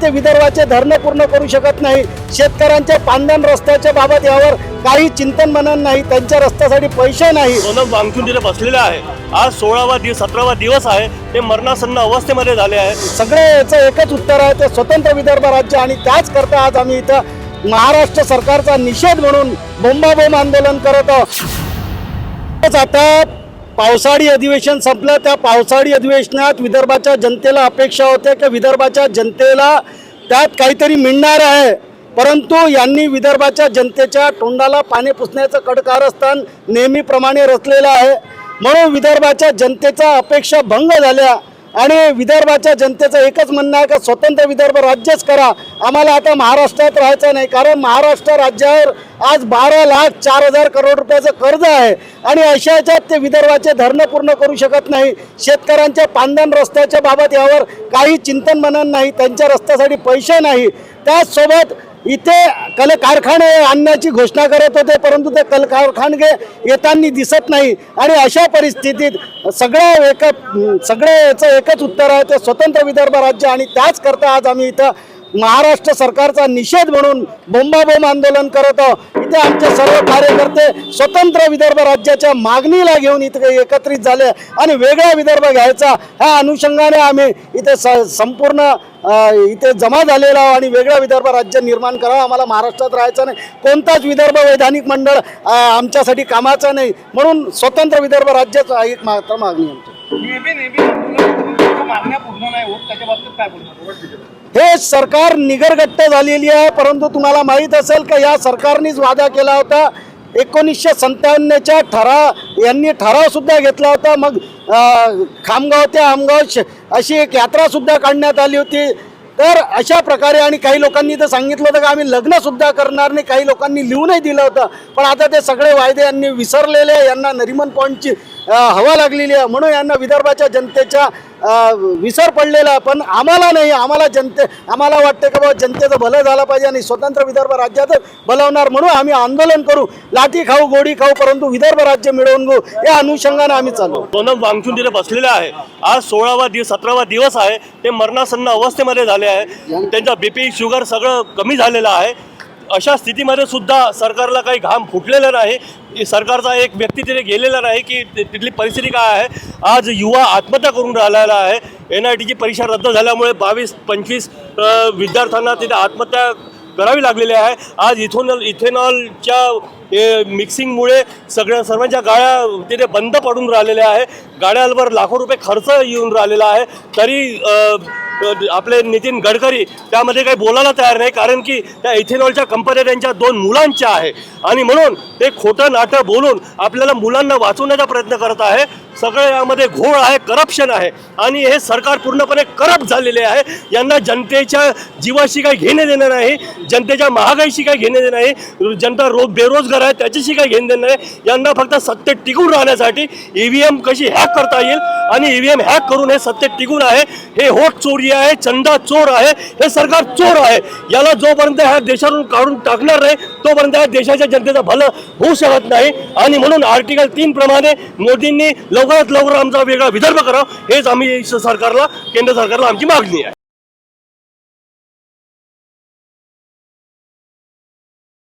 ते विदर्भाचे धरणं पूर्ण करू शकत नाही। शेतकऱ्यांच्या पांदण रस्त्याच्या बाबत यावर काही चिंतन मनन नाही, त्यांच्या रस्त्यासाठी पैसे नाही। सोनम वांगचून तिथे बसलेले आहे। आज 16वा 17वा दिवस आहे, ते मरणासन्न अवस्थेमध्ये झाले आहे। सगळे याचं एकच उत्तर आहे, ते स्वतंत्र विदर्भ राज्य। आणि त्याच करता आज आम्ही इथं महाराष्ट्र सरकारचा निषेध म्हणून बोंबाबोंब आंदोलन करत आहोत। आता पावसाळी अधिवेशन संपलं, त्या पावसाळी अधिवेशनात विदर्भाच्या जनतेला अपेक्षा होत्या की विदर्भाच्या जनतेला त्यात काहीतरी मिळणार आहे, परंतु यांनी विदर्भाच्या जनतेच्या तोंडाला पाणी पुसण्याचं कडकारस्थान नेहमीप्रमाणे रचलेलं आहे। म्हणून विदर्भाच्या जनतेचा अपेक्षा भंग झाल्या आणि विदर्भाच्या जनतेचं एकच म्हणणं आहे की स्वतंत्र विदर्भ राज्यच करा, आम्हाला आता महाराष्ट्रात राहायचं नाही। कारण महाराष्ट्र राज्यावर आज 12,04,000 करोड रुपयाचं कर्ज आहे आणि अशा याच्यात ते विदर्भाचे धरणं पूर्ण करू शकत नाही। शेतकऱ्यांच्या पांदण रस्त्याच्या बाबत यावर काही चिंतन मनन नाही, त्यांच्या रस्त्यासाठी पैसे नाही। त्याचसोबत इथे कारखाने आणण्याची घोषणा करत होते, परंतु ते कारखाने येताना दिसत नाही। आणि अशा परिस्थितीत सगळ्याचं एकच उत्तर आहे, ते स्वतंत्र विदर्भ राज्य। आणि त्याच करता आज आम्ही इथं महाराष्ट्र सरकारचा निषेध म्हणून बोंबाबोंब आंदोलन करत आहोत। इथे आमचे सर्व कार्यकर्ते स्वतंत्र विदर्भ राज्याच्या मागणीला घेऊन इथे एकत्रित झाले आणि वेगळा विदर्भ घ्यायचा ह्या अनुषंगाने आम्ही इथे संपूर्ण इथे जमा झालेला आहोत आणि वेगळा विदर्भ राज्य निर्माण करावं। आम्हाला महाराष्ट्रात राहायचं नाही, कोणताच विदर्भ वैधानिक मंडळ आमच्यासाठी कामाचं नाही, म्हणून स्वतंत्र विदर्भ राज्याचा एक मात्र मागणी आमची। हे सरकार निगरगट्ट झालेली आहे, परंतु तुम्हाला माहीत असेल की या सरकारनेच वादा केला होता 1957च्या यांनी ठराव सुद्धा घेतला होता। मग खामगाव ते आमगाव अशी एक यात्रा सुद्धा काढण्यात आली होती। तर अशा प्रकारे आणि काही लोकांनी तर सांगितलं होतं की आम्ही लग्न सुद्धा करणार नाही, काही लोकांनी लिहूनही दिलं होतं, पण आता ते सगळे वायदे यांनी विसरलेले, यांना नरिमन पॉईंटची हवा लागलेली आहे, म्हणून यांना विदर्भाच्या जनतेच्या विसर पडलेला आहे। पण आम्हाला नाही, आम्हाला वाटतं की बाबा जनतेचं भलं झालं पाहिजे आणि स्वतंत्र विदर्भ राज्याचं भलवणार, म्हणून आम्ही आंदोलन करू, लाठी खाऊ गोडी खाऊ, परंतु विदर्भ राज्य मिळवून घेऊ या अनुषंगाने आम्ही चालू। सोनम वांगचून तिथे बसलेले आहे। आज 16वा 17वा दिवस आहे, ते मरणासन्न अवस्थेमध्ये झाले आहे। त्यांचा बीपी शुगर सगळं कमी झालेलं आहे। अशा स्थितीमध्ये सुद्धा सरकारला काही घाम फुटलेला नाही, सरकारचा एक व्यक्ती तिथे गेलेला नाही की तिथली परिस्थिती काय आहे। आज युवा आत्महत्या करून राहिलेला आहे। NITची परीक्षा रद्द झाल्यामुळे 22-25 विद्यार्थ्यांना तिथे आत्महत्या करावी लागलेली आहे। आज इथेनॉलच्या मिक्सिंगमुळे सर्वांच्या गाड्या तिथे बंद पडून राहिलेल्या आहे। गाड्यांवर लाखो रुपये खर्च येऊन राहिलेला आहे, तरी आपले नितीन गडकरी त्यामध्ये काही बोलायला तयार नाही, कारण की त्या इथेनॉलच्या कंपन्या त्यांच्या 2 मुलांच्या आहे आणि म्हणून ते खोटं नाटं बोलून आपल्याला मुलांना वाचवण्याचा प्रयत्न करत आहे। सगळे यामध्ये घोळ आहे, करप्शन आहे आणि हे सरकार पूर्णपणे करप्ट झालेले आहे। यांना जनतेच्या जीवाशी काही घेणे देणं नाही, जनतेच्या महागाईशी काही घेणे देणं नाही, जनता बेरोजगार आहे त्याच्याशी काही घेणे देणं नाही। यांना फक्त सत्तेत टिकून राहण्यासाठी EVM कशी हॅक करता येईल आणि EVM हॅक करून हे सत्तेत टिकून आहे। हे होट चोरी आहे, चंदा चोर आहे, हे सरकार चोर आहे। याला जोपर्यंत ह्या देशातून काढून टाकणार नाही तोपर्यंत ह्या देशाच्या जनतेचं भलं होऊ शकत नाही। आणि म्हणून आर्टिकल 3 प्रमाणे मोदींनी लवकरात लवकर आमचा वेगळा विदर्भ करावा, हेच आम्ही सरकारला, केंद्र सरकारला आमची मागणी आहे।